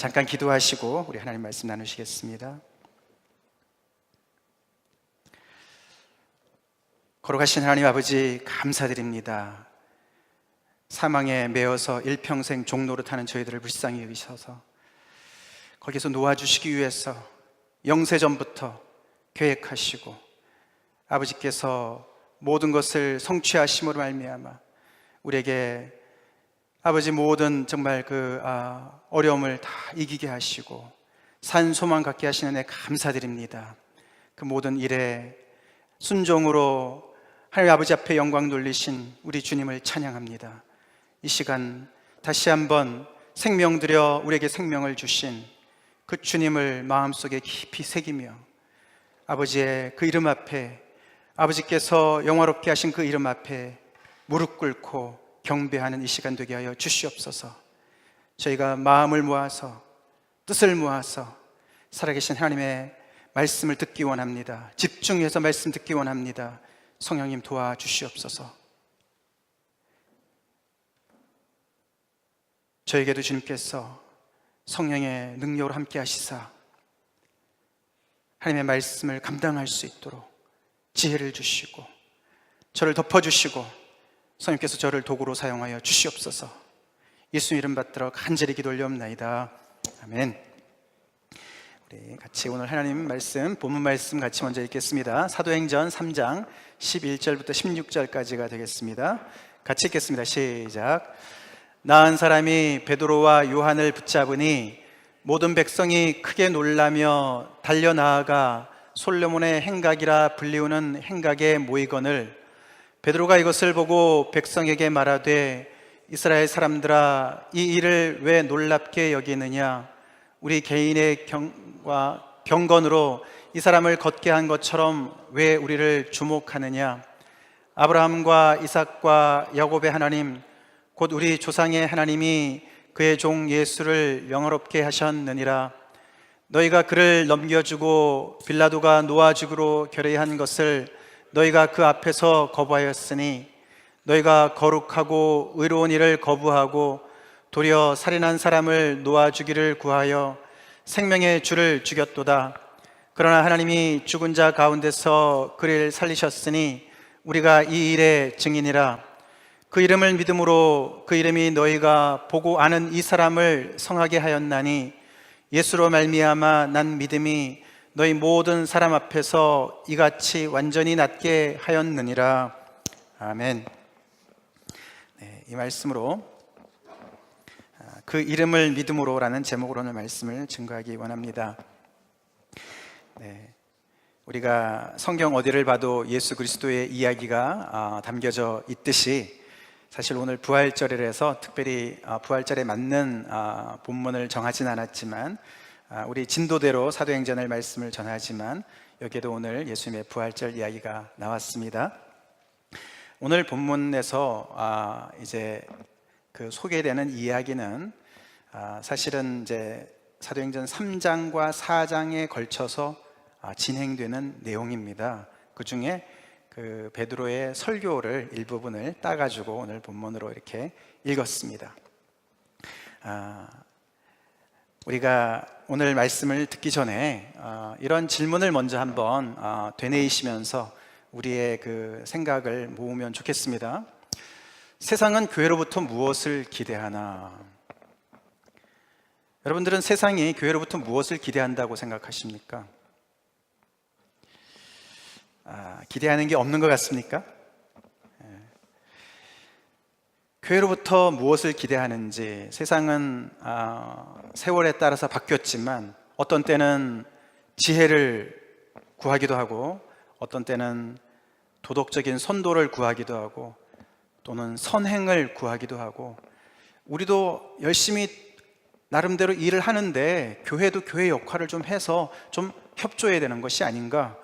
잠깐 기도하시고 우리 하나님 말씀 나누시겠습니다. 거룩하신 하나님 아버지, 감사드립니다. 사망에 매여서 일평생 종노릇하는 저희들을 불쌍히 여기셔서 거기서 놓아주시기 위해서 영세전부터 계획하시고 아버지께서 모든 것을 성취하심으로 말미암아 우리에게 아버지 모든 정말 어려움을 다 이기게 하시고 산 소망 갖게 하시는 애 감사드립니다. 그 모든 일에 순종으로 하나님 아버지 앞에 영광 돌리신 우리 주님을 찬양합니다. 이 시간 다시 한번 생명 들여 우리에게 생명을 주신 그 주님을 마음속에 깊이 새기며 아버지의 그 이름 앞에, 아버지께서 영화롭게 하신 그 이름 앞에 무릎 꿇고 경배하는 이 시간 되게 하여 주시옵소서. 저희가 마음을 모아서, 뜻을 모아서 살아계신 하나님의 말씀을 듣기 원합니다. 집중해서 말씀 듣기 원합니다. 성령님 도와주시옵소서. 저에게도 주님께서 성령의 능력으로 함께 하시사 하나님의 말씀을 감당할 수 있도록 지혜를 주시고 저를 덮어주시고 성령께서 저를 도구로 사용하여 주시옵소서. 예수 이름 받들어 간절히 기도 올려옵나이다. 아멘. 우리 같이 오늘 하나님 말씀, 본문 말씀 같이 먼저 읽겠습니다. 사도행전 3장 11절부터 16절까지가 되겠습니다. 같이 읽겠습니다. 시작. 나은 사람이 베드로와 요한을 붙잡으니 모든 백성이 크게 놀라며 달려나아가 솔로몬의 행각이라 불리우는 행각에 모이거늘 베드로가 이것을 보고 백성에게 말하되 이스라엘 사람들아, 이 일을 왜 놀랍게 여기느냐? 우리 개인의 경건으로 이 사람을 걷게 한 것처럼 왜 우리를 주목하느냐? 아브라함과 이삭과 야곱의 하나님 곧 우리 조상의 하나님이 그의 종 예수를 영화롭게 하셨느니라. 너희가 그를 넘겨주고 빌라도가 놓아주기로 결의한 것을 너희가 그 앞에서 거부하였으니 너희가 거룩하고 의로운 일을 거부하고 도리어 살인한 사람을 놓아주기를 구하여 생명의 주를 죽였도다. 그러나 하나님이 죽은 자 가운데서 그를 살리셨으니 우리가 이 일의 증인이라. 그 이름을 믿음으로 그 이름이 너희가 보고 아는 이 사람을 성하게 하였나니 예수로 말미암아 난 믿음이 너희 모든 사람 앞에서 이같이 완전히 낫게 하였느니라. 아멘. 네, 이 말씀으로 그 이름을 믿음으로 라는 제목으로 오늘 말씀을 증거하기 원합니다. 네, 우리가 성경 어디를 봐도 예수 그리스도의 이야기가 담겨져 있듯이 사실 오늘 부활절이라서 특별히 부활절에 맞는 본문을 정하진 않았지만 우리 진도대로 사도행전의 말씀을 전하지만 여기에도 오늘 예수님의 부활절 이야기가 나왔습니다. 오늘 본문에서 이제 그 소개되는 이야기는 사실은 이제 사도행전 3장과 4장에 걸쳐서 진행되는 내용입니다. 그 중에 그 베드로의 설교를 일부분을 따가지고 오늘 본문으로 이렇게 읽었습니다. 우리가 오늘 말씀을 듣기 전에 이런 질문을 먼저 한번 되뇌이시면서 우리의 그 생각을 모으면 좋겠습니다. 세상은 교회로부터 무엇을 기대하나? 여러분들은 세상이 교회로부터 무엇을 기대한다고 생각하십니까? 기대하는 게 없는 것 같습니까? 교회로부터 무엇을 기대하는지 세상은 세월에 따라서 바뀌었지만 어떤 때는 지혜를 구하기도 하고 어떤 때는 도덕적인 선도를 구하기도 하고 또는 선행을 구하기도 하고 우리도 열심히 나름대로 일을 하는데 교회도 교회 역할을 좀 해서 좀 협조해야 되는 것이 아닌가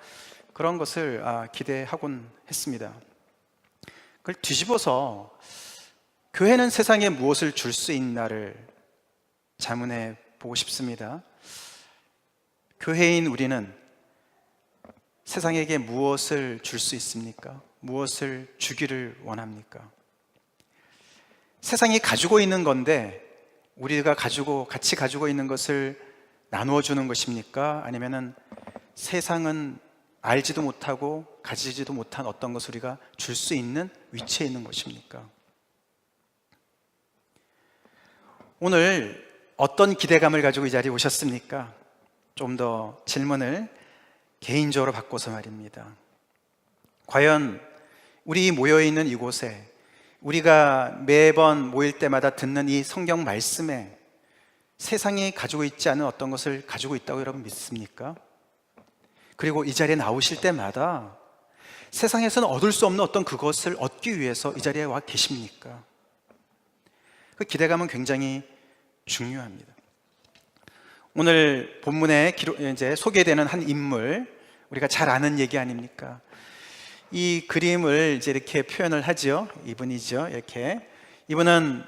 그런 것을 기대하곤 했습니다. 그걸 뒤집어서 교회는 세상에 무엇을 줄 수 있나를 자문해 보고 싶습니다. 교회인 우리는 세상에게 무엇을 줄 수 있습니까? 무엇을 주기를 원합니까? 세상이 가지고 있는 건데 우리가 같이 가지고 있는 것을 나누어 주는 것입니까? 아니면은 세상은 알지도 못하고 가지지도 못한 어떤 것을 우리가 줄 수 있는 위치에 있는 것입니까? 오늘 어떤 기대감을 가지고 이 자리에 오셨습니까? 좀 더 질문을 개인적으로 바꿔서 말입니다. 과연 우리 모여있는 이곳에, 우리가 매번 모일 때마다 듣는 이 성경 말씀에 세상이 가지고 있지 않은 어떤 것을 가지고 있다고 여러분 믿습니까? 그리고 이 자리에 나오실 때마다 세상에서는 얻을 수 없는 어떤 그것을 얻기 위해서 이 자리에 와 계십니까? 그 기대감은 굉장히 중요합니다. 오늘 본문에 이제 소개되는 한 인물, 우리가 잘 아는 얘기 아닙니까? 이 그림을 이제 이렇게 표현을 하죠. 이분이죠. 이분은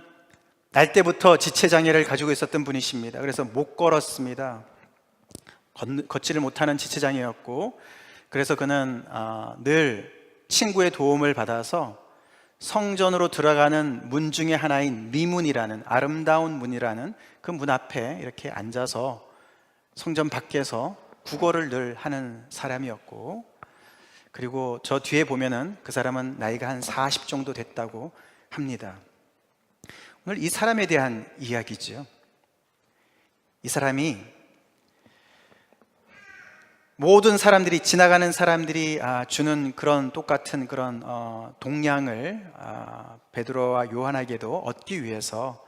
날 때부터 지체장애를 가지고 있었던 분이십니다. 그래서 못 걸었습니다. 걷지를 못하는 지체장애였고, 그래서 그는 늘 친구의 도움을 받아서 성전으로 들어가는 문 중에 하나인 미문이라는, 아름다운 문이라는 그 문 앞에 이렇게 앉아서 성전 밖에서 구걸을 늘 하는 사람이었고, 그리고 저 뒤에 보면은 그 사람은 나이가 한 40 정도 됐다고 합니다. 오늘 이 사람에 대한 이야기죠. 이 사람이 모든 사람들이, 지나가는 사람들이 주는 그런 똑같은 그런 동량을 베드로와 요한에게도 얻기 위해서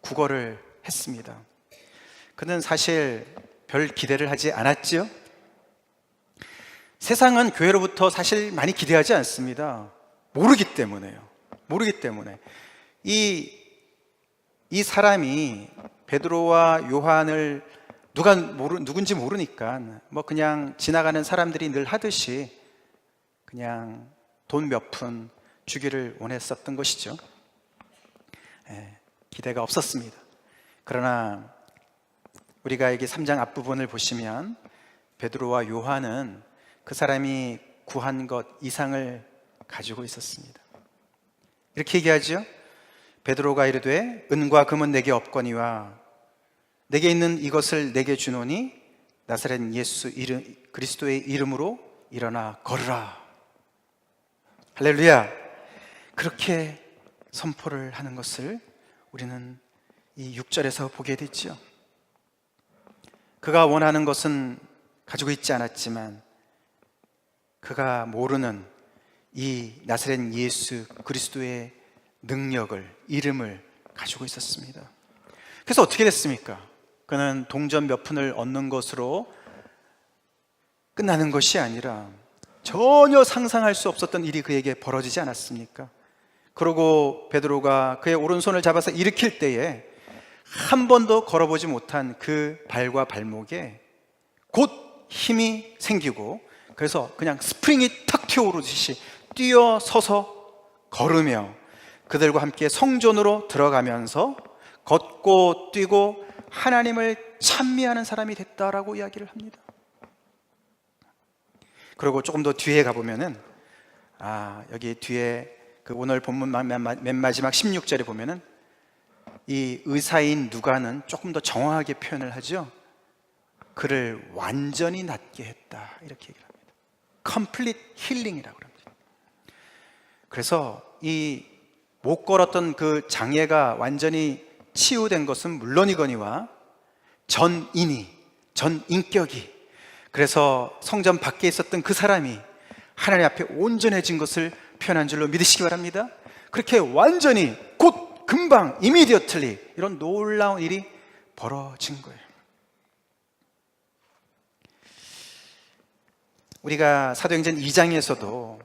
구걸을 했습니다. 그는 사실 별 기대를 하지 않았죠. 세상은 교회로부터 사실 많이 기대하지 않습니다. 모르기 때문에요. 모르기 때문에. 이 사람이 베드로와 요한을 누군지 모르니까 뭐 그냥 지나가는 사람들이 늘 하듯이 그냥 돈 몇 푼 주기를 원했었던 것이죠. 기대가 없었습니다. 그러나 우리가 여기 3장 앞부분을 보시면 베드로와 요한은 그 사람이 구한 것 이상을 가지고 있었습니다. 이렇게 얘기하죠. 베드로가 이르되 은과 금은 내게 없거니와 내게 있는 이것을 내게 주노니 나사렛 예수 그리스도의 이름으로 일어나 걸으라. 할렐루야. 그렇게 선포를 하는 것을 우리는 이 6절에서 보게 됐죠. 그가 원하는 것은 가지고 있지 않았지만 그가 모르는 이 나사렛 예수 그리스도의 능력을, 이름을 가지고 있었습니다. 그래서 어떻게 됐습니까? 그는 동전 몇 푼을 얻는 것으로 끝나는 것이 아니라 전혀 상상할 수 없었던 일이 그에게 벌어지지 않았습니까? 그러고 베드로가 그의 오른손을 잡아서 일으킬 때에 한 번도 걸어보지 못한 그 발과 발목에 곧 힘이 생기고, 그래서 그냥 스프링이 탁 튀어오르듯이 뛰어서서 걸으며 그들과 함께 성전으로 들어가면서 걷고 뛰고 하나님을 찬미하는 사람이 됐다라고 이야기를 합니다. 그리고 조금 더 뒤에 가보면은 여기 뒤에 그 오늘 본문 맨 마지막 16절에 보면은 이 의사인 누가는 조금 더 정확하게 표현을 하죠. 그를 완전히 낫게 했다, 이렇게 얘기를 합니다. Complete healing이라고 합니다. 그래서 이 못 걸었던 그 장애가 완전히 치유된 것은 물론이거니와 전 인격이, 그래서 성전 밖에 있었던 그 사람이 하나님 앞에 온전해진 것을 표현한 줄로 믿으시기 바랍니다. 그렇게 완전히 곧 금방 immediately 이런 놀라운 일이 벌어진 거예요. 우리가 사도행전 2장에서도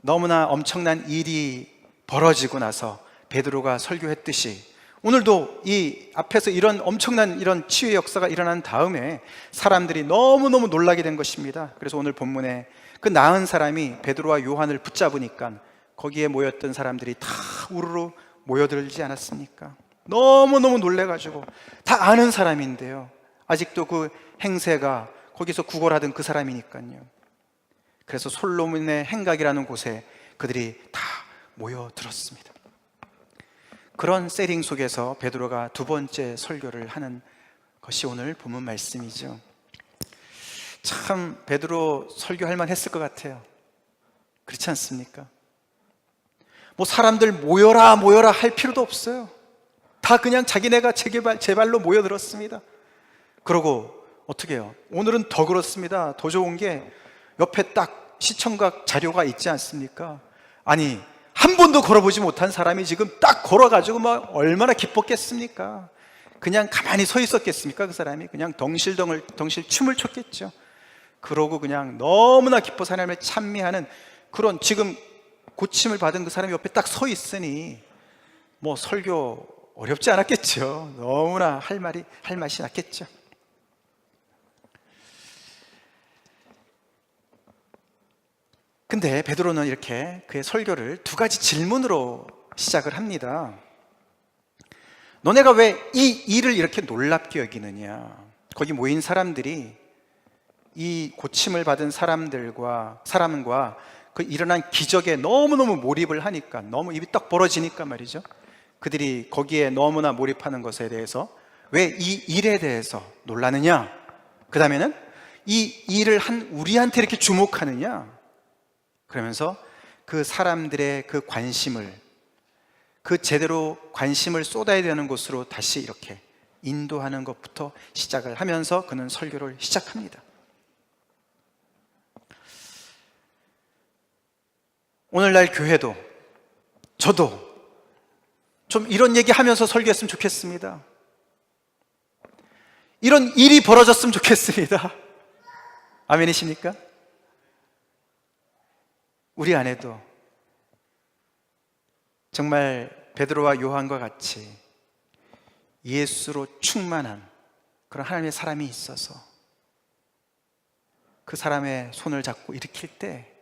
너무나 엄청난 일이 벌어지고 나서 베드로가 설교했듯이 오늘도 이 앞에서 이런 엄청난 이런 치유의 역사가 일어난 다음에 사람들이 너무너무 놀라게 된 것입니다. 그래서 오늘 본문에 그 나은 사람이 베드로와 요한을 붙잡으니까 거기에 모였던 사람들이 다 우르르 모여들지 않았습니까? 너무너무 놀래가지고, 다 아는 사람인데요, 아직도 그 행세가 거기서 구걸하던 그 사람이니까요. 그래서 솔로몬의 행각이라는 곳에 그들이 다 모여들었습니다. 그런 세팅 속에서 베드로가 두 번째 설교를 하는 것이 오늘 본문 말씀이죠. 참 베드로 설교할 만 했을 것 같아요. 그렇지 않습니까? 뭐 사람들 모여라 모여라 할 필요도 없어요. 다 그냥 자기네가 제 발로 모여들었습니다. 그러고 어떻게 해요? 오늘은 더 그렇습니다. 더 좋은 게 옆에 딱 시청각 자료가 있지 않습니까? 아니 한 번도 걸어보지 못한 사람이 지금 딱 걸어가지고 막 얼마나 기뻤겠습니까? 그냥 가만히 서 있었겠습니까? 그 사람이 그냥 덩실 춤을 췄겠죠. 그러고 그냥 너무나 기뻐서 하나님을 찬미하는 그런, 지금 고침을 받은 그 사람이 옆에 딱 서 있으니 뭐 설교 어렵지 않았겠죠. 너무나 할 맛이 났겠죠. 근데 베드로는 이렇게 그의 설교를 두 가지 질문으로 시작을 합니다. 너네가 왜 이 일을 이렇게 놀랍게 여기느냐? 거기 모인 사람들이 이 고침을 받은 사람과 그 일어난 기적에 너무너무 몰입을 하니까, 너무 입이 딱 벌어지니까 말이죠. 그들이 거기에 너무나 몰입하는 것에 대해서 왜 이 일에 대해서 놀라느냐? 그 다음에는 이 일을 한 우리한테 이렇게 주목하느냐? 그러면서 그 사람들의 그 관심을, 그 제대로 관심을 쏟아야 되는 곳으로 다시 이렇게 인도하는 것부터 시작을 하면서 그는 설교를 시작합니다. 오늘날 교회도 저도 좀 이런 얘기 하면서 설교했으면 좋겠습니다. 이런 일이 벌어졌으면 좋겠습니다. 아멘이십니까? 우리 안에도 정말 베드로와 요한과 같이 예수로 충만한 그런 하나님의 사람이 있어서 그 사람의 손을 잡고 일으킬 때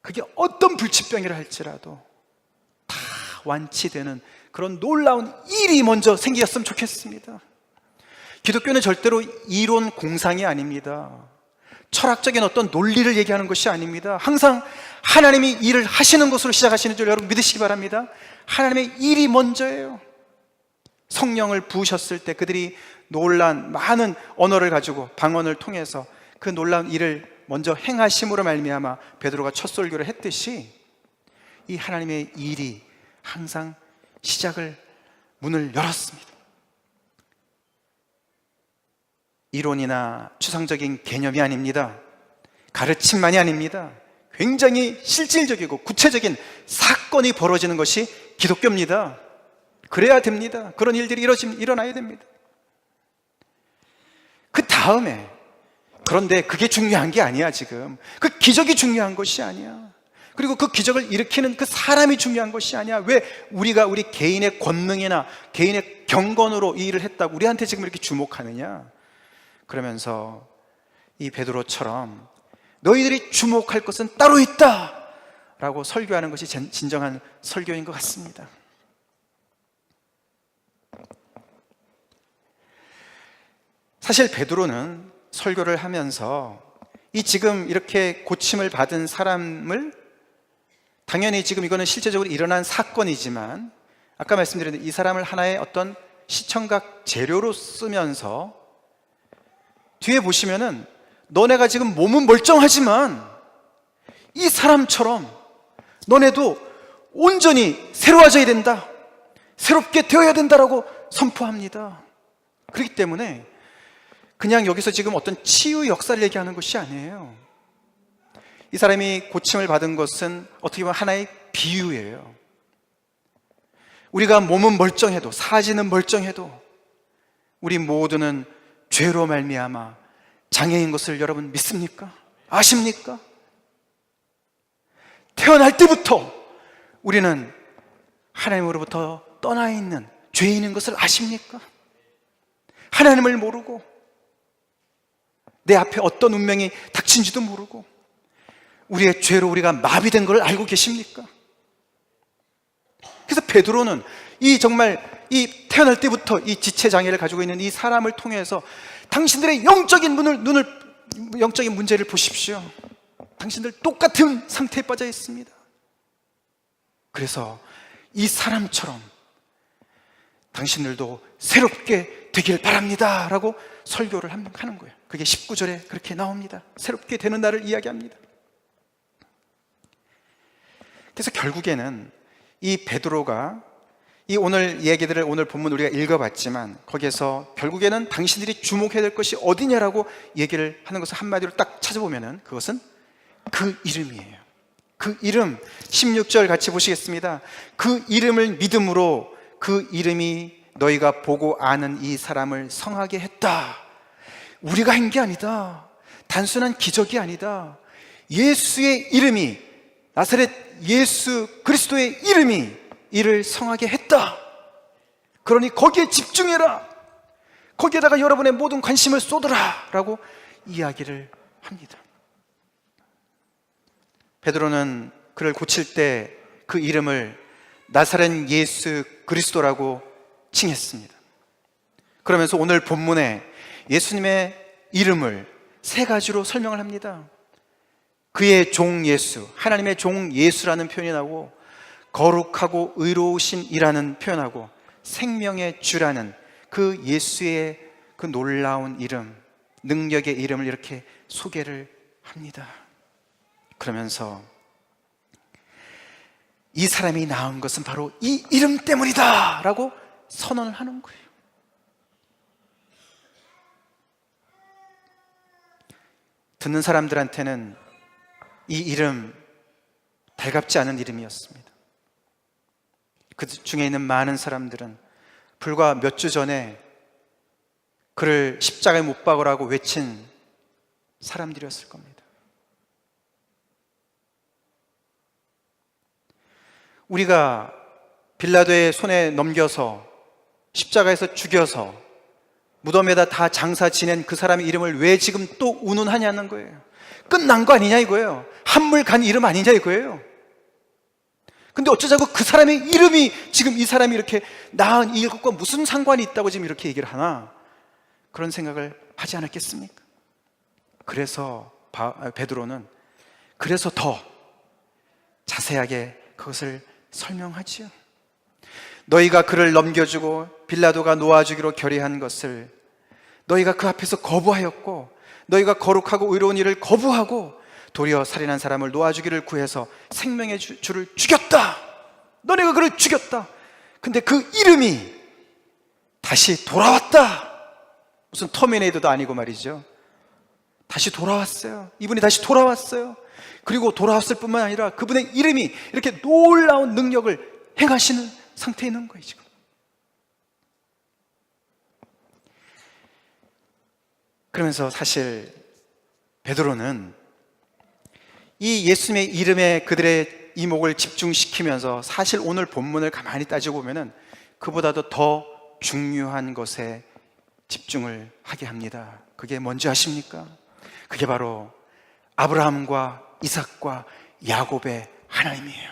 그게 어떤 불치병이라 할지라도 다 완치되는 그런 놀라운 일이 먼저 생겼으면 좋겠습니다. 기독교는 절대로 이론 공상이 아닙니다. 철학적인 어떤 논리를 얘기하는 것이 아닙니다. 항상 하나님이 일을 하시는 것으로 시작하시는 줄 여러분 믿으시기 바랍니다. 하나님의 일이 먼저예요. 성령을 부으셨을 때 그들이 놀란 많은 언어를 가지고 방언을 통해서 그 놀라운 일을 먼저 행하심으로 말미암아 베드로가 첫 설교를 했듯이 이 하나님의 일이 항상 문을 열었습니다. 이론이나 추상적인 개념이 아닙니다. 가르침만이 아닙니다. 굉장히 실질적이고 구체적인 사건이 벌어지는 것이 기독교입니다. 그래야 됩니다. 그런 일들이 일어나야 됩니다. 그 다음에, 그런데 그게 중요한 게 아니야. 지금 그 기적이 중요한 것이 아니야. 그리고 그 기적을 일으키는 그 사람이 중요한 것이 아니야. 왜 우리가 우리 개인의 권능이나 개인의 경건으로 이 일을 했다고 우리한테 지금 이렇게 주목하느냐? 그러면서 이 베드로처럼 너희들이 주목할 것은 따로 있다 라고 설교하는 것이 진정한 설교인 것 같습니다. 사실 베드로는 설교를 하면서 이 지금 이렇게 고침을 받은 사람을, 당연히 지금 이거는 실제적으로 일어난 사건이지만 아까 말씀드린 이 사람을 하나의 어떤 시청각 재료로 쓰면서 뒤에 보시면은 너네가 지금 몸은 멀쩡하지만 이 사람처럼 너네도 온전히 새로워져야 된다, 새롭게 되어야 된다라고 선포합니다. 그렇기 때문에 그냥 여기서 지금 어떤 치유 역사를 얘기하는 것이 아니에요. 이 사람이 고침을 받은 것은 어떻게 보면 하나의 비유예요. 우리가 몸은 멀쩡해도, 사지는 멀쩡해도 우리 모두는 죄로 말미암아 장애인 것을 여러분 믿습니까? 아십니까? 태어날 때부터 우리는 하나님으로부터 떠나 있는 죄인인 것을 아십니까? 하나님을 모르고 내 앞에 어떤 운명이 닥친지도 모르고 우리의 죄로 우리가 마비된 걸 알고 계십니까? 그래서 베드로는 정말 태어날 때부터 이 지체 장애를 가지고 있는 이 사람을 통해서 당신들의 영적인 영적인 문제를 보십시오. 당신들 똑같은 상태에 빠져 있습니다. 그래서 이 사람처럼 당신들도 새롭게 되길 바랍니다 라고 설교를 하는 거예요. 그게 19절에 그렇게 나옵니다. 새롭게 되는 날을 이야기합니다. 그래서 결국에는 이 베드로가 이 오늘 얘기들을 오늘 본문 우리가 읽어봤지만 거기에서 결국에는 당신들이 주목해야 될 것이 어디냐라고 얘기를 하는 것을 한마디로 딱 찾아보면은 그것은 그 이름이에요. 그 이름, 16절 같이 보시겠습니다. 그 이름을 믿음으로 그 이름이 너희가 보고 아는 이 사람을 성하게 했다. 우리가 한 게 아니다. 단순한 기적이 아니다. 예수의 이름이, 나사렛 예수 그리스도의 이름이 이를 성하게 했다. 그러니 거기에 집중해라. 거기에다가 여러분의 모든 관심을 쏟으라 라고 이야기를 합니다. 베드로는 그를 고칠 때 그 이름을 나사렛 예수 그리스도라고 칭했습니다. 그러면서 오늘 본문에 예수님의 이름을 세 가지로 설명을 합니다. 그의 종 예수, 하나님의 종 예수라는 표현이 나오고, 거룩하고 의로우신 이라는 표현하고, 생명의 주라는 그 예수의 그 놀라운 이름, 능력의 이름을 이렇게 소개를 합니다. 그러면서 이 사람이 나은 것은 바로 이 이름 때문이다 라고 선언을 하는 거예요. 듣는 사람들한테는 이 이름 달갑지 않은 이름이었습니다. 그 중에 있는 많은 사람들은 불과 몇 주 전에 그를 십자가에 못 박으라고 외친 사람들이었을 겁니다. 우리가 빌라도의 손에 넘겨서 십자가에서 죽여서 무덤에다 다 장사 지낸 그 사람의 이름을 왜 지금 또 운운하냐는 거예요. 끝난 거 아니냐 이거예요. 한물 간 이름 아니냐 이거예요. 근데 어쩌자고 그 사람의 이름이 지금 이 사람이 이렇게 낳은 이것과 무슨 상관이 있다고 지금 이렇게 얘기를 하나, 그런 생각을 하지 않았겠습니까? 그래서 베드로는 그래서 더 자세하게 그것을 설명하지요. 너희가 그를 넘겨주고 빌라도가 놓아주기로 결의한 것을 너희가 그 앞에서 거부하였고, 너희가 거룩하고 의로운 일을 거부하고 도리어 살인한 사람을 놓아주기를 구해서 생명의 주를 죽였다. 너네가 그를 죽였다. 근데 그 이름이 다시 돌아왔다. 무슨 터미네이터도 아니고 말이죠. 다시 돌아왔어요. 이분이 다시 돌아왔어요. 그리고 돌아왔을 뿐만 아니라 그분의 이름이 이렇게 놀라운 능력을 행하시는 상태에 있는 거예요 지금. 그러면서 사실 베드로는 이 예수님의 이름에 그들의 이목을 집중시키면서 사실 오늘 본문을 가만히 따지고 보면은 그보다도 더 중요한 것에 집중을 하게 합니다. 그게 뭔지 아십니까? 그게 바로 아브라함과 이삭과 야곱의 하나님이에요.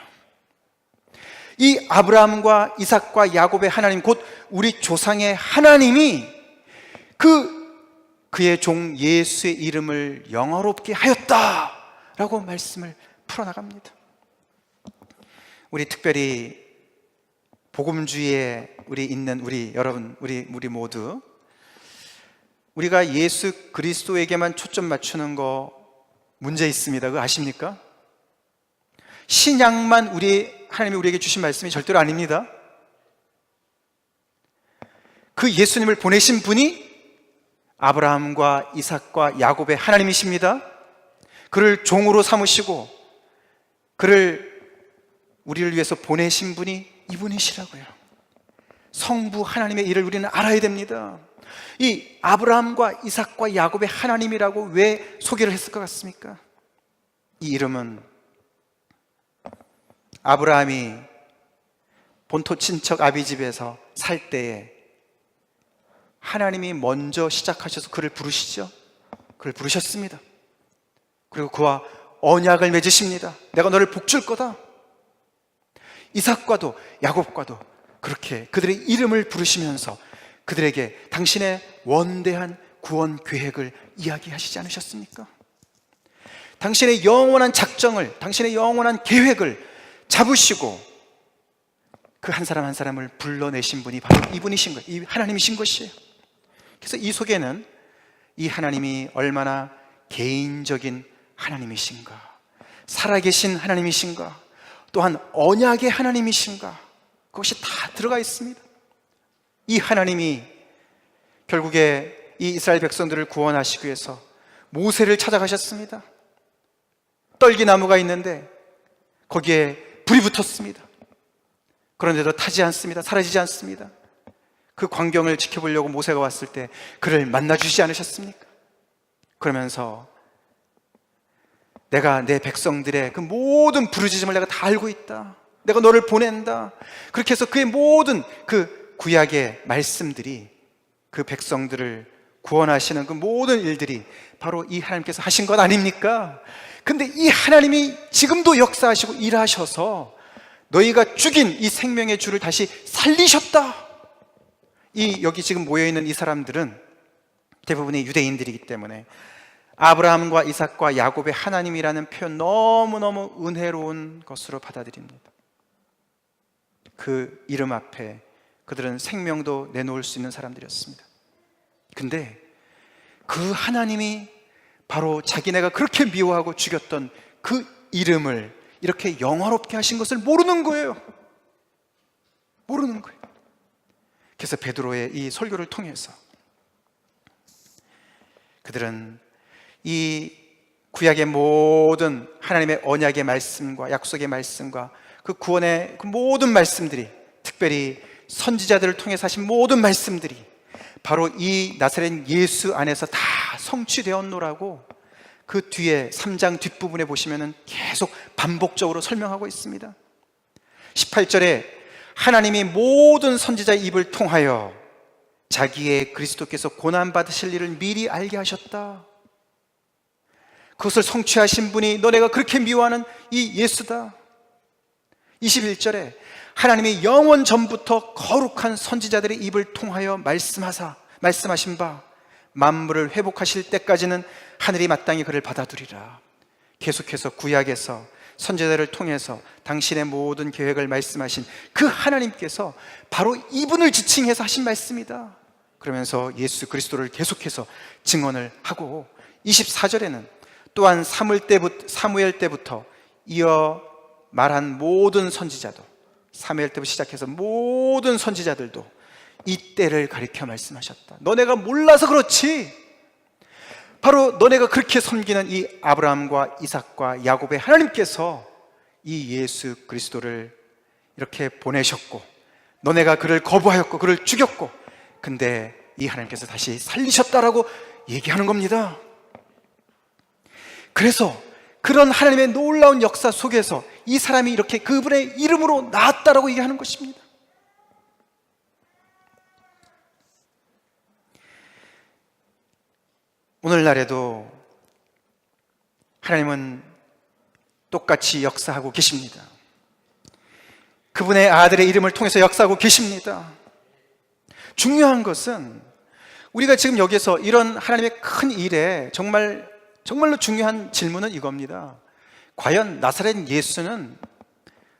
이 아브라함과 이삭과 야곱의 하나님, 곧 우리 조상의 하나님이 그의 종 예수의 이름을 영화롭게 하였다라고 말씀을 풀어나갑니다. 우리 특별히 복음주의에 있는 우리 여러분, 우리 모두 우리가 예수 그리스도에게만 초점 맞추는 거 문제 있습니다. 그거 아십니까? 신약만 하나님이 우리에게 주신 말씀이 절대로 아닙니다. 그 예수님을 보내신 분이 아브라함과 이삭과 야곱의 하나님이십니다. 그를 종으로 삼으시고 그를 우리를 위해서 보내신 분이 이분이시라고요. 성부 하나님의 일을 우리는 알아야 됩니다. 이 아브라함과 이삭과 야곱의 하나님이라고 왜 소개를 했을 것 같습니까? 이 이름은 아브라함이 본토 친척 아비 집에서 살 때에 하나님이 먼저 시작하셔서 그를 부르시죠. 그를 부르셨습니다. 그리고 그와 언약을 맺으십니다. 내가 너를 복줄 거다. 이삭과도 야곱과도 그렇게 그들의 이름을 부르시면서 그들에게 당신의 원대한 구원 계획을 이야기하시지 않으셨습니까? 당신의 영원한 작정을, 당신의 영원한 계획을 잡으시고 그 한 사람 한 사람을 불러내신 분이 바로 이분이신 거예요. 이 하나님이신 것이에요. 그래서 이 속에는 이 하나님이 얼마나 개인적인 하나님이신가, 살아계신 하나님이신가, 또한 언약의 하나님이신가, 그것이 다 들어가 있습니다. 이 하나님이 결국에 이 이스라엘 백성들을 구원하시기 위해서 모세를 찾아가셨습니다. 떨기나무가 있는데 거기에 불이 붙었습니다. 그런데도 타지 않습니다. 사라지지 않습니다. 그 광경을 지켜보려고 모세가 왔을 때 그를 만나주시지 않으셨습니까? 그러면서 내가 내 백성들의 그 모든 부르짖음을 내가 다 알고 있다, 내가 너를 보낸다. 그렇게 해서 그의 모든 그 구약의 말씀들이, 그 백성들을 구원하시는 그 모든 일들이 바로 이 하나님께서 하신 것 아닙니까? 근데 이 하나님이 지금도 역사하시고 일하셔서 너희가 죽인 이 생명의 주를 다시 살리셨다. 여기 지금 모여있는 이 사람들은 대부분이 유대인들이기 때문에 아브라함과 이삭과 야곱의 하나님이라는 표현 너무너무 은혜로운 것으로 받아들입니다. 그 이름 앞에 그들은 생명도 내놓을 수 있는 사람들이었습니다. 근데 그 하나님이 바로 자기네가 그렇게 미워하고 죽였던 그 이름을 이렇게 영화롭게 하신 것을 모르는 거예요. 모르는 거예요. 그래서 베드로의 이 설교를 통해서 그들은 이 구약의 모든 하나님의 언약의 말씀과 약속의 말씀과 그 구원의 그 모든 말씀들이, 특별히 선지자들을 통해서 하신 모든 말씀들이 바로 이 나사렛 예수 안에서 다 성취되었노라고 그 뒤에 3장 뒷부분에 보시면 계속 반복적으로 설명하고 있습니다. 18절에 하나님이 모든 선지자의 입을 통하여 자기의 그리스도께서 고난받으실 일을 미리 알게 하셨다. 그것을 성취하신 분이 너네가 그렇게 미워하는 이 예수다. 21절에 하나님이 영원 전부터 거룩한 선지자들의 입을 통하여 말씀하신 바 만물을 회복하실 때까지는 하늘이 마땅히 그를 받아두리라. 계속해서 구약에서 선지자들을 통해서 당신의 모든 계획을 말씀하신 그 하나님께서 바로 이분을 지칭해서 하신 말씀이다. 그러면서 예수 그리스도를 계속해서 증언을 하고 24절에는 또한 사무엘 때부터 이어 말한 모든 선지자도, 사무엘 때부터 시작해서 모든 선지자들도 이 때를 가리켜 말씀하셨다. 너네가 몰라서 그렇지, 바로 너네가 그렇게 섬기는 이 아브라함과 이삭과 야곱의 하나님께서 이 예수 그리스도를 이렇게 보내셨고, 너네가 그를 거부하였고 그를 죽였고, 근데 이 하나님께서 다시 살리셨다라고 얘기하는 겁니다. 그래서 그런 하나님의 놀라운 역사 속에서 이 사람이 이렇게 그분의 이름으로 나았다라고 얘기하는 것입니다. 오늘날에도 하나님은 똑같이 역사하고 계십니다. 그분의 아들의 이름을 통해서 역사하고 계십니다. 중요한 것은 우리가 지금 여기서 이런 하나님의 큰 일에 정말로 중요한 질문은 이겁니다. 과연 나사렛 예수는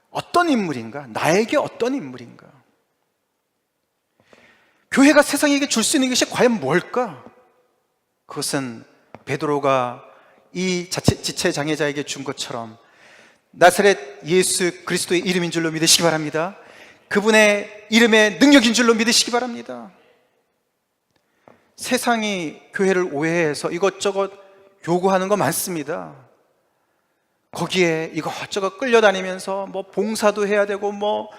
어떤 인물인가? 나에게 어떤 인물인가? 교회가 세상에게 줄 수 있는 것이 과연 뭘까? 그것은 베드로가 이 지체 장애자에게 준 것처럼 나사렛 예수 그리스도의 이름인 줄로 믿으시기 바랍니다. 그분의 이름의 능력인 줄로 믿으시기 바랍니다. 세상이 교회를 오해해서 이것저것 요구하는 거 많습니다. 거기에 이것저것 끌려다니면서 뭐 봉사도 해야 되고 뭐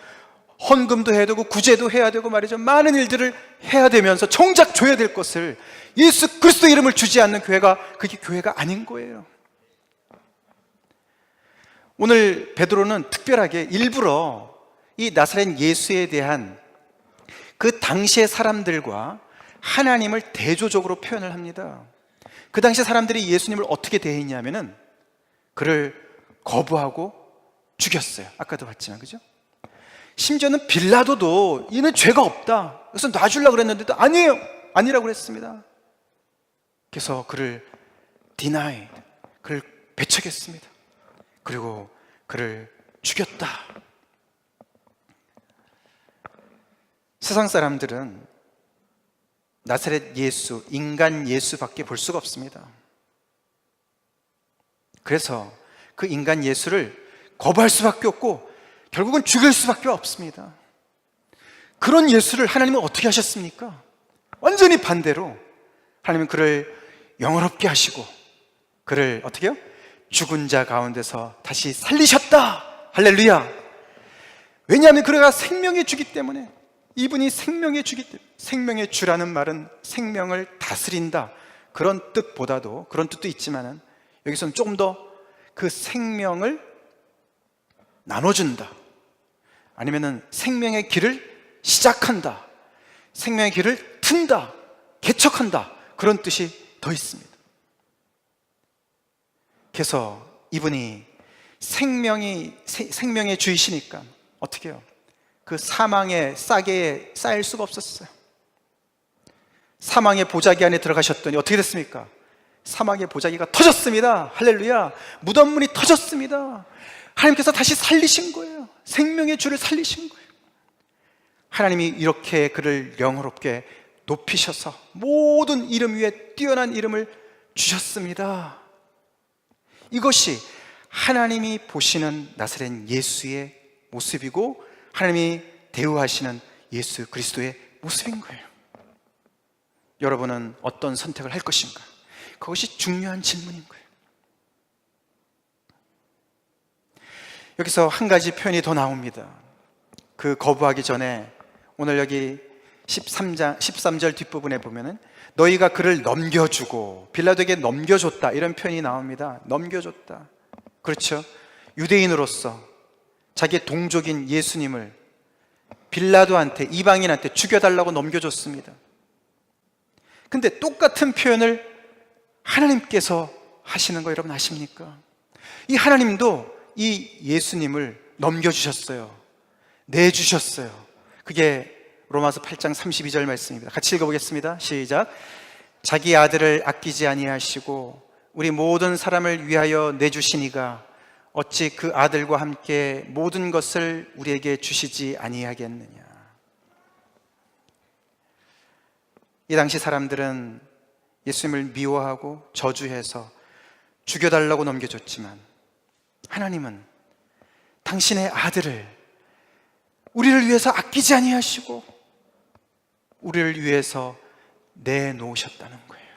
헌금도 해야 되고 구제도 해야 되고 말이죠. 많은 일들을 해야 되면서 정작 줘야 될 것을 예수 그리스도 이름을 주지 않는 교회가, 그게 교회가 아닌 거예요. 오늘 베드로는 특별하게 일부러 이 나사렛 예수에 대한 그 당시의 사람들과 하나님을 대조적으로 표현을 합니다. 그 당시 사람들이 예수님을 어떻게 대했냐면은 그를 거부하고 죽였어요. 아까도 봤지만, 그죠? 심지어는 빌라도도 이는 죄가 없다, 그래서 놔주려고 그랬는데도 아니라고 그랬습니다. 그래서 그를 denied, 그를 배척했습니다. 그리고 그를 죽였다. 세상 사람들은 나사렛 예수, 인간 예수밖에 볼 수가 없습니다. 그래서 그 인간 예수를 거부할 수밖에 없고 결국은 죽일 수밖에 없습니다. 그런 예수를 하나님은 어떻게 하셨습니까? 완전히 반대로 하나님은 그를 영화롭게 하시고 그를 어떻게 해요? 죽은 자 가운데서 다시 살리셨다. 할렐루야. 왜냐하면 그가 생명의 주기 때문에, 이분이 생명의 주기 때문에, 생명의 주라는 말은 생명을 다스린다, 그런 뜻보다도, 그런 뜻도 있지만은 여기서는 조금 더 그 생명을 나눠준다, 아니면은 생명의 길을 시작한다, 생명의 길을 튼다, 개척한다, 그런 뜻이 더 있습니다. 그래서 이분이 생명의 주이시니까 어떻게 해요? 그 사망의 싸개에 쌓일 수가 없었어요. 사망의 보자기 안에 들어가셨더니 어떻게 됐습니까? 사망의 보자기가 터졌습니다. 할렐루야. 무덤문이 터졌습니다. 하나님께서 다시 살리신 거예요. 생명의 주를 살리신 거예요. 하나님이 이렇게 그를 영화롭게 높이셔서 모든 이름 위에 뛰어난 이름을 주셨습니다. 이것이 하나님이 보시는 나사렛 예수의 모습이고 하나님이 대우하시는 예수 그리스도의 모습인 거예요. 여러분은 어떤 선택을 할 것인가? 그것이 중요한 질문인 거예요. 여기서 한 가지 표현이 더 나옵니다. 그 거부하기 전에 오늘 여기 13절 뒷부분에 보면은 너희가 그를 넘겨주고, 빌라도에게 넘겨줬다, 이런 표현이 나옵니다. 넘겨줬다. 그렇죠. 유대인으로서 자기의 동족인 예수님을 빌라도한테, 이방인한테 죽여달라고 넘겨줬습니다. 근데 똑같은 표현을 하나님께서 하시는 거 여러분 아십니까? 이 하나님도 이 예수님을 넘겨주셨어요. 내주셨어요. 그게 로마서 8장 32절 말씀입니다. 같이 읽어보겠습니다. 시작. 자기 아들을 아끼지 아니하시고 우리 모든 사람을 위하여 내주시니가 어찌 그 아들과 함께 모든 것을 우리에게 주시지 아니하겠느냐. 이 당시 사람들은 예수님을 미워하고 저주해서 죽여달라고 넘겨줬지만 하나님은 당신의 아들을 우리를 위해서 아끼지 아니하시고 우리를 위해서 내놓으셨다는 거예요.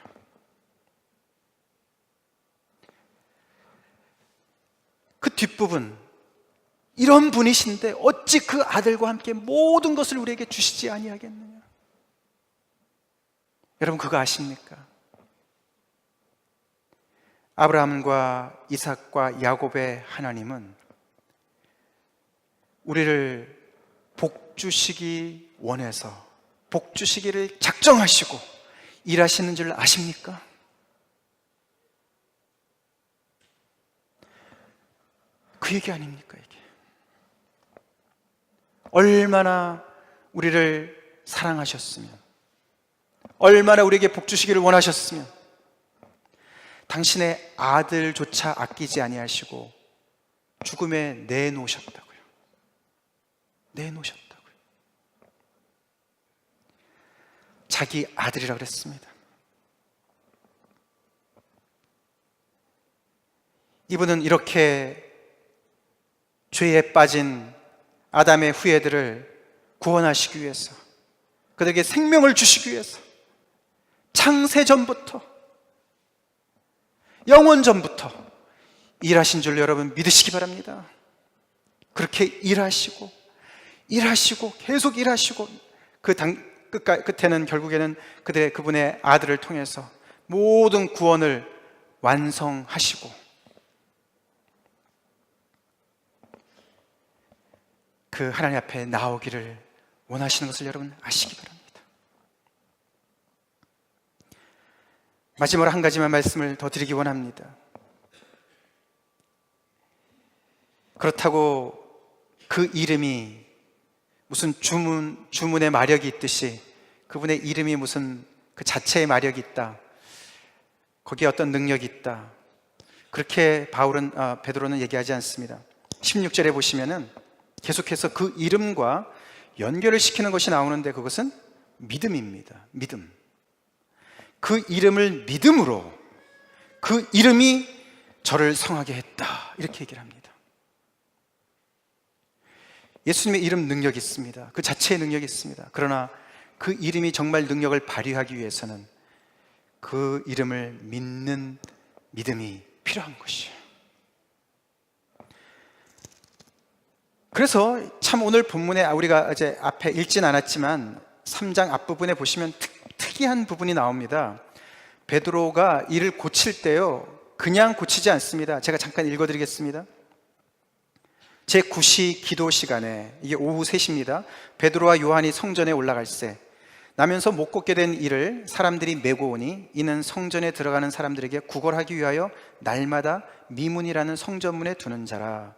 그 뒷부분, 이런 분이신데 어찌 그 아들과 함께 모든 것을 우리에게 주시지 아니하겠느냐. 여러분 그거 아십니까? 아브라함과 이삭과 야곱의 하나님은 우리를 복 주시기 원해서 복 주시기를 작정하시고 일하시는 줄 아십니까? 그 얘기 아닙니까 이게? 얼마나 우리를 사랑하셨으면, 얼마나 우리에게 복 주시기를 원하셨으면 당신의 아들조차 아끼지 아니하시고 죽음에 내놓으셨다고요. 내놓으셨다고요. 자기 아들이라고 그랬습니다. 이분은 이렇게 죄에 빠진 아담의 후예들을 구원하시기 위해서, 그들에게 생명을 주시기 위해서 창세전부터, 영원전부터 일하신 줄 여러분 믿으시기 바랍니다. 그렇게 일하시고 계속 일하시고 끝에는 결국에는 그분의 아들을 통해서 모든 구원을 완성하시고 그 하나님 앞에 나오기를 원하시는 것을 여러분 아시기 바랍니다. 마지막으로 한 가지만 말씀을 더 드리기 원합니다. 그렇다고 그 이름이 무슨 주문의 마력이 있듯이 그분의 이름이 무슨 그 자체의 마력이 있다, 거기에 어떤 능력이 있다, 그렇게 베드로는 얘기하지 않습니다. 16절에 보시면은 계속해서 그 이름과 연결을 시키는 것이 나오는데 그것은 믿음입니다. 믿음. 그 이름을 믿음으로 그 이름이 저를 성하게 했다, 이렇게 얘기를 합니다. 예수님의 이름 능력이 있습니다. 그 자체의 능력이 있습니다. 그러나 그 이름이 정말 능력을 발휘하기 위해서는 그 이름을 믿는 믿음이 필요한 것이에요. 그래서 참 오늘 본문에 우리가 이제 앞에 읽진 않았지만 3장 앞부분에 보시면 특이한 부분이 나옵니다. 베드로가 이를 고칠 때요, 그냥 고치지 않습니다. 제가 잠깐 읽어드리겠습니다. 제9시 기도 시간에, 이게 오후 3시입니다. 베드로와 요한이 성전에 올라갈새 나면서 못 걷게 된 이를 사람들이 메고 오니 이는 성전에 들어가는 사람들에게 구걸하기 위하여 날마다 미문이라는 성전문에 두는 자라.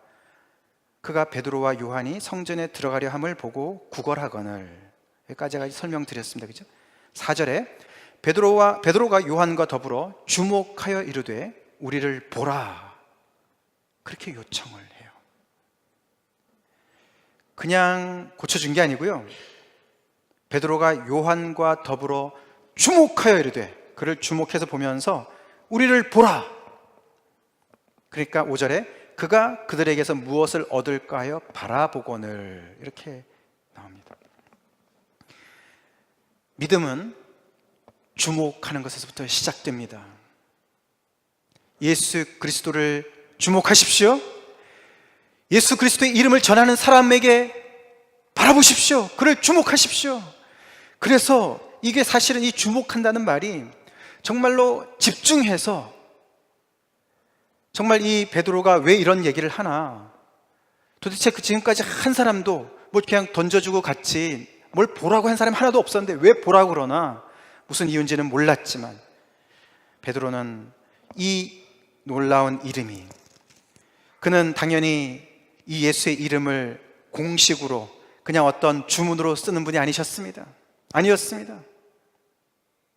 그가 베드로와 요한이 성전에 들어가려 함을 보고 구걸하거늘. 여기까지 설명드렸습니다. 그죠? 4절에 베드로가 요한과 더불어 주목하여 이르되 우리를 보라, 그렇게 요청을 해요. 그냥 고쳐준 게 아니고요, 베드로가 요한과 더불어 주목하여 이르되, 그를 주목해서 보면서 우리를 보라. 그러니까 5절에 그가 그들에게서 무엇을 얻을까 하여 바라보거늘, 이렇게 나옵니다. 믿음은 주목하는 것에서부터 시작됩니다. 예수 그리스도를 주목하십시오. 예수 그리스도의 이름을 전하는 사람에게 바라보십시오. 그를 주목하십시오. 그래서 이게 사실은 이 주목한다는 말이 정말로 집중해서, 정말 이 베드로가 왜 이런 얘기를 하나, 도대체 그 지금까지 한 사람도 뭐 그냥 던져주고 갔지 뭘 보라고 한 사람이 하나도 없었는데 왜 보라고 그러나, 무슨 이유인지는 몰랐지만 베드로는 이 놀라운 이름이, 그는 당연히 이 예수의 이름을 공식으로 그냥 어떤 주문으로 쓰는 분이 아니었습니다.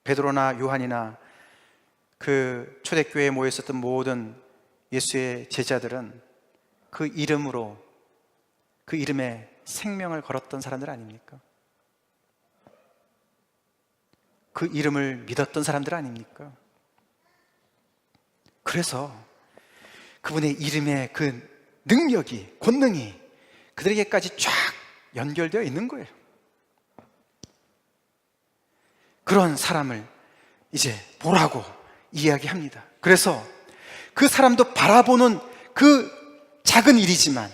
베드로나 요한이나 그 초대교회에 모여 있었던 모든 예수의 제자들은 그 이름으로, 그 이름에 생명을 걸었던 사람들 아닙니까? 그 이름을 믿었던 사람들 아닙니까? 그래서 그분의 이름의 그 능력이, 권능이 그들에게까지 쫙 연결되어 있는 거예요. 그런 사람을 이제 보라고 이야기합니다. 그래서 그 사람도 바라보는 그 작은 일이지만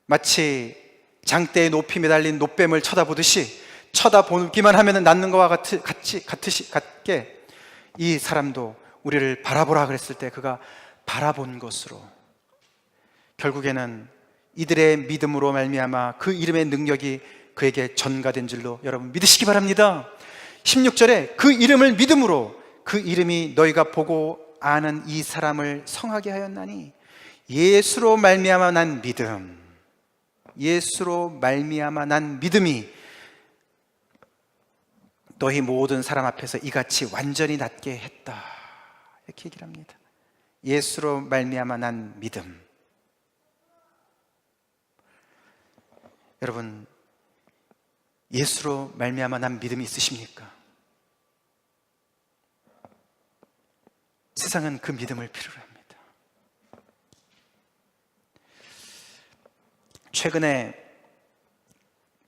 마치 장대에 높이 매달린 놋뱀을 쳐다보듯이 쳐다보기만 하면 낫는 것과 같게 이 사람도 우리를 바라보라 그랬을 때 그가 바라본 것으로 결국에는 이들의 믿음으로 말미암아 그 이름의 능력이 그에게 전가된 줄로 여러분 믿으시기 바랍니다. 16절에 그 이름을 믿음으로, 그 이름이 너희가 보고 아는 이 사람을 성하게 하였나니 예수로 말미암아 난 믿음, 예수로 말미암아 난 믿음이 너희 모든 사람 앞에서 이같이 완전히 낫게 했다, 이렇게 얘기를 합니다. 예수로 말미암아 난 믿음. 여러분, 예수로 말미암아 난 믿음이 있으십니까? 세상은 그 믿음을 필요로 합니다. 최근에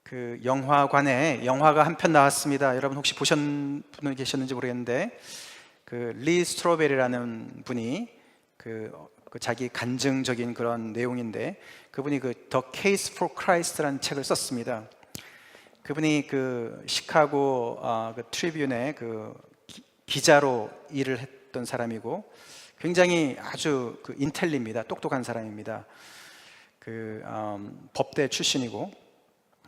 그 영화관에 영화가 한 편 나왔습니다. 여러분 혹시 보신 분이 계셨는지 모르겠는데, 그 리 스트로베리라는 분이 그 자기 간증적인 그런 내용인데, 그분이 그 The Case for Christ라는 책을 썼습니다. 그분이 그 시카고 그 트리뷴의 그 기자로 일을 했던 사람이고, 굉장히 아주 그 인텔리입니다. 똑똑한 사람입니다. 그 법대 출신이고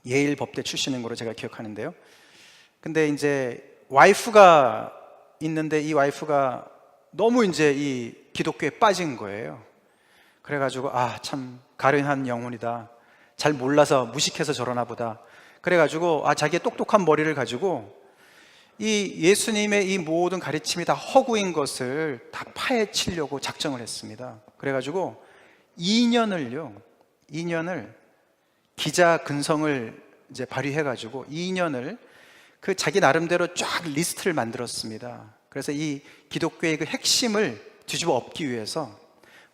예일 법대 출신인 걸로 제가 기억하는데요. 근데 이제 와이프가 있는데 이 와이프가 너무 이제 이 기독교에 빠진 거예요. 그래가지고 참 가련한 영혼이다, 잘 몰라서 무식해서 저러나 보다, 그래가지고 자기의 똑똑한 머리를 가지고 이 예수님의 이 모든 가르침이 다 허구인 것을 다 파헤치려고 작정을 했습니다. 그래가지고 2년을 기자 근성을 이제 발휘해가지고 2년을 그 자기 나름대로 쫙 리스트를 만들었습니다. 그래서 이 기독교의 그 핵심을 뒤집어 엎기 위해서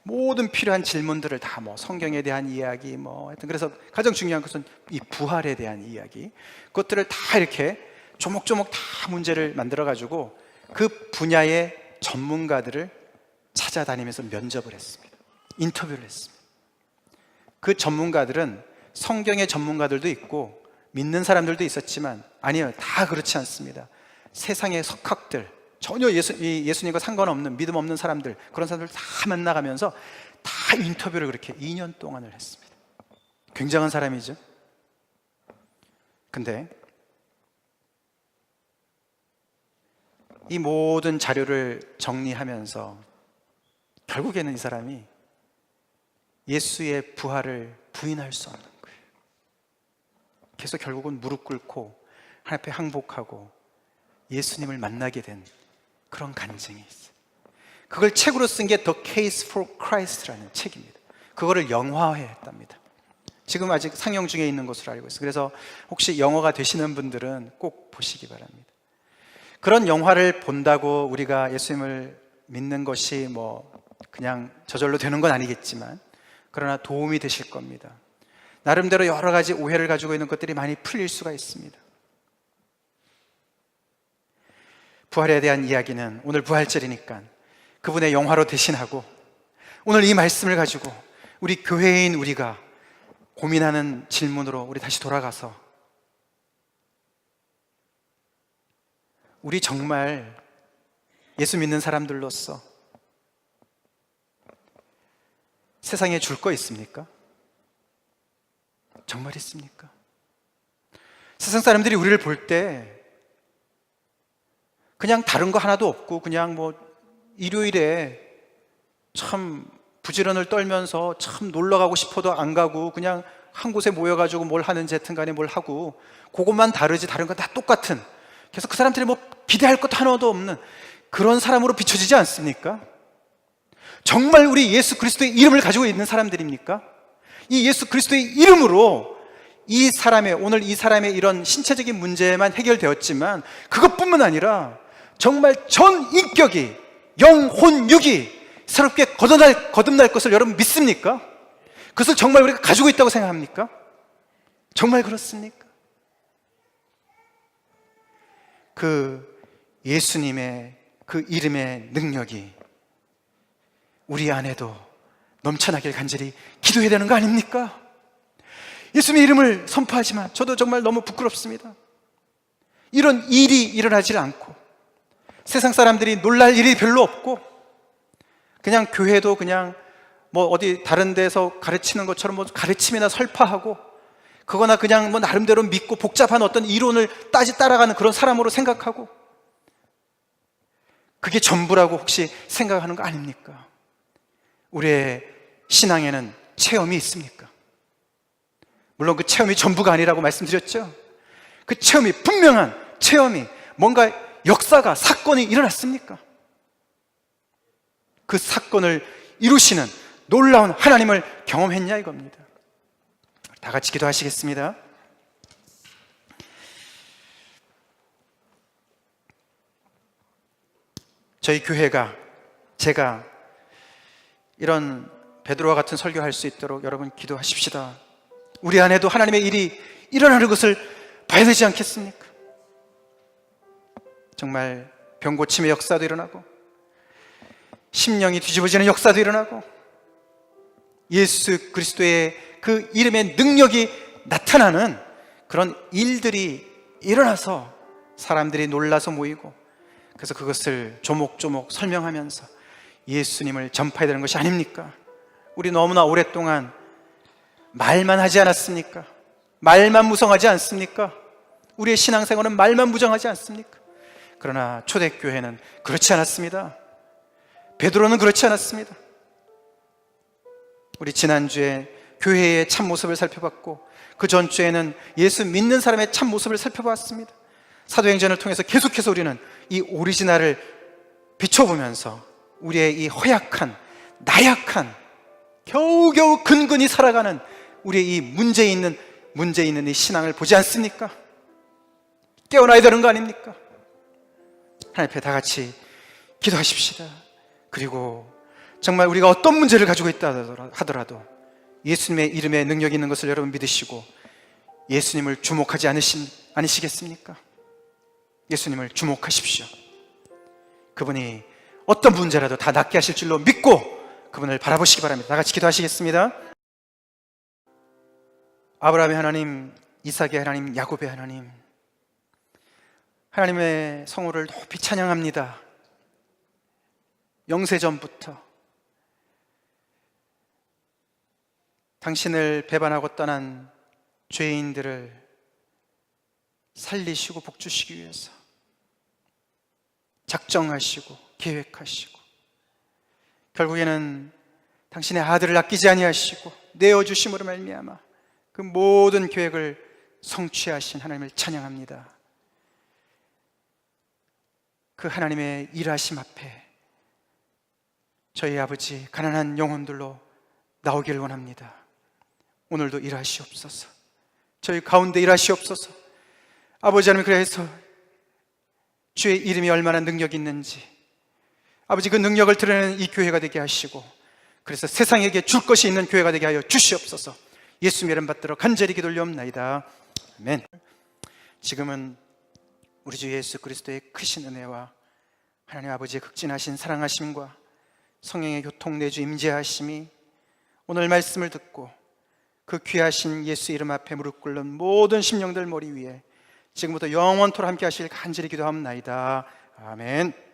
모든 필요한 질문들을 다 뭐 성경에 대한 이야기 뭐 하여튼 그래서 가장 중요한 것은 이 부활에 대한 이야기, 그것들을 다 이렇게 조목조목 다 문제를 만들어 가지고 그 분야의 전문가들을 찾아다니면서 면접을 했습니다. 인터뷰를 했습니다. 그 전문가들은 성경의 전문가들도 있고 믿는 사람들도 있었지만 아니요, 다 그렇지 않습니다. 세상의 석학들, 전혀 예수님과 상관없는 믿음 없는 사람들, 그런 사람들 다 만나가면서 다 인터뷰를 그렇게 2년 동안을 했습니다. 굉장한 사람이죠. 근데 이 모든 자료를 정리하면서 결국에는 이 사람이 예수의 부활을 부인할 수 없는 거예요. 계속 결국은 무릎 꿇고 하나님 앞에 항복하고 예수님을 만나게 된 그런 간증이 있어요. 그걸 책으로 쓴 게 The Case for Christ라는 책입니다. 그거를 영화화했답니다. 지금 아직 상영 중에 있는 것으로 알고 있어요. 그래서 혹시 영어가 되시는 분들은 꼭 보시기 바랍니다. 그런 영화를 본다고 우리가 예수님을 믿는 것이 뭐 그냥 저절로 되는 건 아니겠지만 그러나 도움이 되실 겁니다. 나름대로 여러 가지 오해를 가지고 있는 것들이 많이 풀릴 수가 있습니다. 부활에 대한 이야기는 오늘 부활절이니까 그분의 영화로 대신하고 오늘 이 말씀을 가지고 우리 교회인 우리가 고민하는 질문으로 우리 다시 돌아가서 우리 정말 예수 믿는 사람들로서 세상에 줄 거 있습니까? 정말 있습니까? 세상 사람들이 우리를 볼 때 그냥 다른 거 하나도 없고 그냥 뭐 일요일에 참 부지런을 떨면서 참 놀러 가고 싶어도 안 가고 그냥 한 곳에 모여가지고 뭘 하는지 하여튼 간에 뭘 하고 그것만 다르지 다른 건 다 똑같은, 그래서 그 사람들이 뭐 기대할 것도 하나도 없는 그런 사람으로 비춰지지 않습니까? 정말 우리 예수 그리스도의 이름을 가지고 있는 사람들입니까? 이 예수 그리스도의 이름으로 이 사람의, 오늘 이 사람의 이런 신체적인 문제만 해결되었지만 그것뿐만 아니라 정말 전 인격이, 영혼, 육이 새롭게 거듭날 것을 여러분 믿습니까? 그것을 정말 우리가 가지고 있다고 생각합니까? 정말 그렇습니까? 그 예수님의 그 이름의 능력이 우리 안에도 넘쳐나길 간절히 기도해야 되는 거 아닙니까? 예수님의 이름을 선포하지만 저도 정말 너무 부끄럽습니다. 이런 일이 일어나질 않고 세상 사람들이 놀랄 일이 별로 없고 그냥 교회도 그냥 뭐 어디 다른 데서 가르치는 것처럼 뭐 가르침이나 설파하고 그거나 그냥 뭐 나름대로 믿고 복잡한 어떤 이론을 따라가는 그런 사람으로 생각하고 그게 전부라고 혹시 생각하는 거 아닙니까? 우리의 신앙에는 체험이 있습니까? 물론 그 체험이 전부가 아니라고 말씀드렸죠. 그 체험이, 분명한 체험이, 뭔가 역사가, 사건이 일어났습니까? 그 사건을 이루시는 놀라운 하나님을 경험했냐 이겁니다. 다 같이 기도하시겠습니다. 저희 교회가, 제가 이런 베드로와 같은 설교할 수 있도록 여러분 기도하십시다. 우리 안에도 하나님의 일이 일어나는 것을 봐야 되지 않겠습니까? 정말 병고침의 역사도 일어나고 심령이 뒤집어지는 역사도 일어나고 예수 그리스도의 그 이름의 능력이 나타나는 그런 일들이 일어나서 사람들이 놀라서 모이고 그래서 그것을 조목조목 설명하면서 예수님을 전파해야 되는 것이 아닙니까? 우리 너무나 오랫동안 말만 하지 않았습니까? 말만 무성하지 않습니까? 우리의 신앙생활은 말만 무정하지 않습니까? 그러나 초대교회는 그렇지 않았습니다. 베드로는 그렇지 않았습니다. 우리 지난주에 교회의 참모습을 살펴봤고 그 전주에는 예수 믿는 사람의 참모습을 살펴봤습니다. 사도행전을 통해서 계속해서 우리는 이 오리지널을 비춰보면서 우리의 이 허약한, 나약한, 겨우겨우 근근히 살아가는 우리의 이 문제 있는 문제 있는 이 신앙을 보지 않습니까? 깨어나야 되는 거 아닙니까? 하나님 앞에 다 같이 기도하십시다. 그리고 정말 우리가 어떤 문제를 가지고 있다 하더라도 예수님의 이름에 능력이 있는 것을 여러분 믿으시고 예수님을 주목하지 않으시겠습니까? 예수님을 주목하십시오. 그분이 어떤 문제라도 다 낫게 하실 줄로 믿고 그분을 바라보시기 바랍니다. 다 같이 기도하시겠습니다. 아브라함의 하나님, 이삭의 하나님, 야곱의 하나님, 하나님의 성호를 높이 찬양합니다. 영세전부터 당신을 배반하고 떠난 죄인들을 살리시고 복주시기 위해서 작정하시고 계획하시고 결국에는 당신의 아들을 아끼지 아니하시고 내어주심으로 말미암아 그 모든 계획을 성취하신 하나님을 찬양합니다. 그 하나님의 일하심 앞에 저희 아버지 가난한 영혼들로 나오길 원합니다. 오늘도 일하시옵소서. 저희 가운데 일하시옵소서. 아버지 하나님, 그래서 주의 이름이 얼마나 능력이 있는지 아버지 그 능력을 드러내는 이 교회가 되게 하시고 그래서 세상에게 줄 것이 있는 교회가 되게 하여 주시옵소서. 예수님의 이름 받들어 간절히 기도올리옵나이다. 아멘. 지금은 우리 주 예수 그리스도의 크신 은혜와 하나님 아버지의 극진하신 사랑하심과 성령의 교통 내주 임재하심이 오늘 말씀을 듣고 그 귀하신 예수 이름 앞에 무릎 꿇는 모든 심령들 머리 위에 지금부터 영원토록 함께 하실 간절히 기도합나이다. 아멘.